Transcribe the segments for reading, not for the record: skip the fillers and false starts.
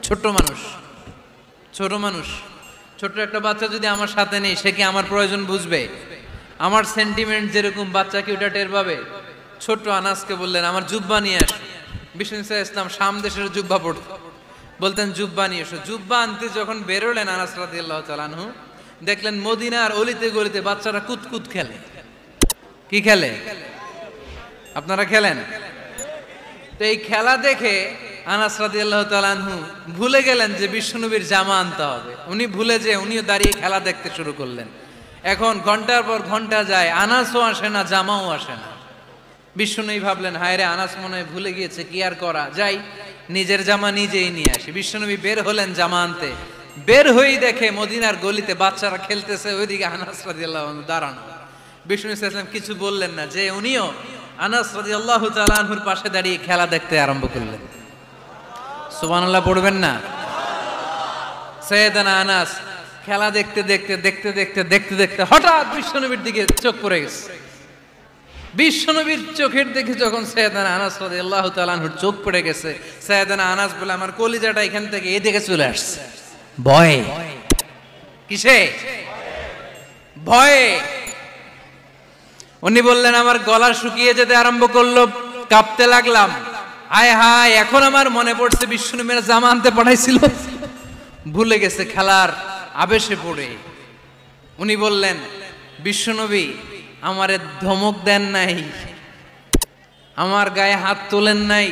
ছোট মানুষ, ছোট মানুষ, ছোট্ট একটা বাচ্চা যদি আমার সাথে নেই, সে কি আমার প্রয়োজন বুঝবে? আমার সেন্টিমেন্ট যেরকম, বাচ্চা কি ওটা টের পাবে? ছোট্ট আনাসকে বললেন আমার জুব্বা নিয়ে আস। বিষ্ণু ইসলাম শাম দেশের জুব্বা পড়ত, বলতেন জুব্বা নিয়ে এসো। জুব্বা আনতে যখন বেরোলেন আনাস রাদিয়াল্লাহু তাআলা আনহু, দেখলেন মদিনার অলিতে গলিতে বাচ্চারা কুতকুত খেলে। কি খেলে? আপনারা খেলেন? তো এই খেলা দেখে আনাস রাদিয়াল্লাহু তাআলা আনহু ভুলে গেলেন যে বিশ্বনবীর জামা আনতে হবে। উনি ভুলে যে উনিও দাঁড়িয়ে খেলা দেখতে শুরু করলেন। এখন ঘন্টার পর ঘন্টা যায়, আনাসও আসে না, জামাও আসে না। বিশ্বনবী ভাবলেন হায় রে, আনাস মনে হয় ভুলে গিয়েছে, কি আর করা, যাই নিজের জামা নিজেই নিয়ে আসি। বিশ্বনবী বের হলেন জামা আনতে। বের হয়েই দেখে মদিনার গলিতে বাচ্চারা খেলতেছে, ওইদিকে আনাস রাদিয়াল্লাহু আনহু দাঁড়ানো। বিষ্ণু ইসলাম কিছু বললেন না, যে উনিও আনাস রাদিয়াল্লাহু তাআলা আনহুর পাশে দাঁড়িয়ে খেলা দেখতে আরম্ভ করলেন। সুবহানাল্লাহ পড়বেন না? সাইয়েদানা আনাস খেলা দেখতে দেখতে দেখতে দেখতে দেখতে দেখতে হঠাৎ বিশ্বনবীর দিকে চোখ পড়ে গেছে। বিশ্বনবীর চোখের দিকে যখন সাইয়েদানা আনাস রাদিয়াল্লাহু তাআলা আনহুর চোখ পড়ে গেছে, সাইয়েদানা আনাস বলে আমার কলিজাটা এখান থেকে এদিকে চলে আসছে। ভয়ে। কিসে? ভয়ে। উনি বললেন আমার গলা শুকিয়ে যেতে আরম্ভ করলো, কাঁপতে লাগলাম। হায় হায়, এখন আমার মনে পড়ছে বিশ্বনবীর জামা আনতে পাঠাইছিল, ভুলে গেছে খেলার আবেশে পড়ে। উনি বললেন বিশ্বনবী আমারে ধমক দেন নাই, আমার গায়ে হাত তোলেন নাই,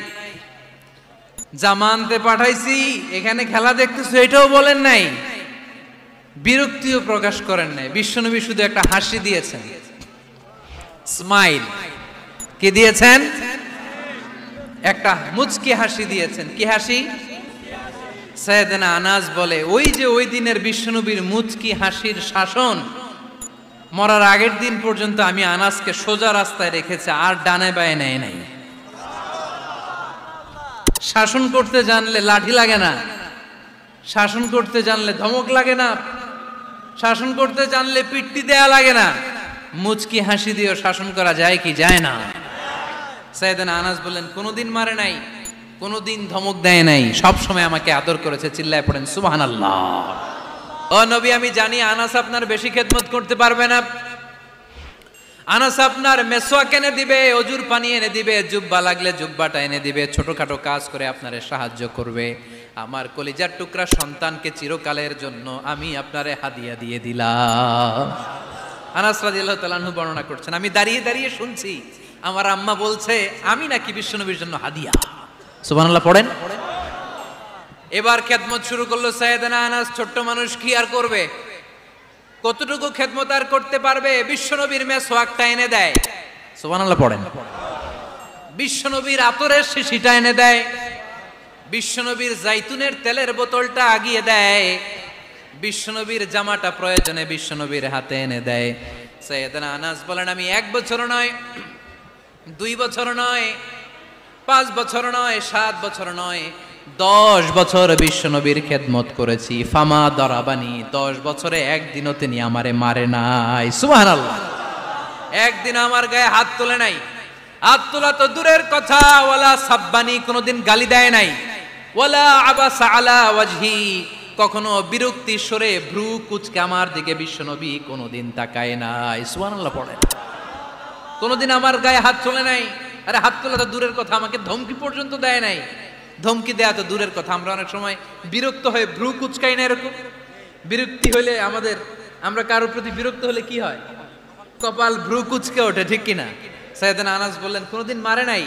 জামা আনতে পাঠাইছি, এখানে খেলা দেখতেছো এটাও বলেন নাই, বিরক্তিও প্রকাশ করেন নাই। বিশ্বনবী শুধু একটা হাসি দিয়েছেন, স্মাইল। কি দিয়েছেন? একটা মুচকি হাসি দিয়েছেন। কি হাসি? সাইয়েদানা আনাস বলে ওই যে ওই দিনের বিশ্বনবীর মুচকি হাসির শাসন মরার আগের দিন পর্যন্ত আমি আনাসকে সোজা রাস্তায় রেখেছি, আর ডানে বায়ে নেয় নাই। শাসন করতে জানলে লাঠি লাগে না, শাসন করতে জানলে ধমক লাগে না, শাসন করতে জানলে পিট্টি দেয়া লাগে না। মুচকি হাসি দিয়েও শাসন করা যায় কি যায় না? সাইয়েদানা আনাস বললেন কোনোদিন মারে নাই, কোনোদিন ধমক দেয় নাই, সব সময় আমাকে আদর করেছে। চিল্লায় পড়েন সুবহানাল্লাহ। ও নবী, আমি জানি আনাস আপনার বেশি খেদমত করতে পারবে না। আনাস আপনার মেসওয়াক এনে দিবে, অজুর পানি এনে দিবে, জুব্বা লাগলে জুব্বাটা এনে দিবে, ছোটখাটো কাজ করে আপনারে সাহায্য করবে। আমার কলিজার টুকরা সন্তানকে চিরকালের জন্য আমি আপনারে হাদিয়া দিয়ে দিলাম। আনাস রাদিয়াল্লাহু তাআলা আনহু বর্ণনা করছেন, আমি দাঁড়িয়ে দাঁড়িয়ে শুনছি আমার আম্মা বলছে আমি নাকি বিশ্বনবীর জন্য হাদিয়া। সুবহানাল্লাহ পড়েন। এবার খেদমত শুরু করলো সাইয়েদানা আনাস। ছোট্ট মানুষ কি আর করবে, কতটুকু খেদমত আর করতে পারবে? বিশ্বনবীর মেসওয়াকটা এনে দেয়। সুবহানাল্লাহ পড়েন। বিশ্বনবীর আতরের শিশিটা এনে দেয়, বিশ্বনবীর জাইতুনের তেলের বোতলটা আগিয়ে দেয়, বিশ্বনবীর জামাটা প্রয়োজনে বিশ্বনবীর হাতে এনে দেয়। সাইয়েদানা আনাস বলেন আমি 1 বছর নয়, 2 বছর নয়, 5 বছর নয়, 7 বছর নয়, 10 বছর বিশ্বনবীর খেদমত করেছি। ফামা দরাবানি, 10 বছরে একদিনও তিনি আমারে মারে নাই। সুবহানাল্লাহ। একদিন আমার গায়ে হাত তোলে নাই, হাত তোলা তো দূরের কথা, ওয়ালা সাব্বানি, কোনোদিন গালি দেয় নাই, ওয়ালা আবাসা আলা ওয়াজহি, কখনো বিরক্তি সরে ভ্রু কুচকে আমার দিকে বিশ্বনবী কোনোদিন তাকায় নাই। সুবহানাল্লাহ পড়েন। কোনোদিন আমার গায়ে হাত তোলে নাই। আরে হাত তোলা তো দূরের কথা, আমাকে ধমকি পর্যন্ত দেয় নাই। ধমকি দেয়া তো দূরের কথা, আমরা অনেক সময় বিরক্ত হয়ে ভ্রু কুচকাই না, এরকম বিরক্তি হলে আমরা কারোর প্রতি বিরক্ত হলে কি হয়? কপাল ভ্রু কুচকে ওঠে, ঠিক কিনা? সাইয়েদানা আনাস বললেন কোনোদিন মারে নাই,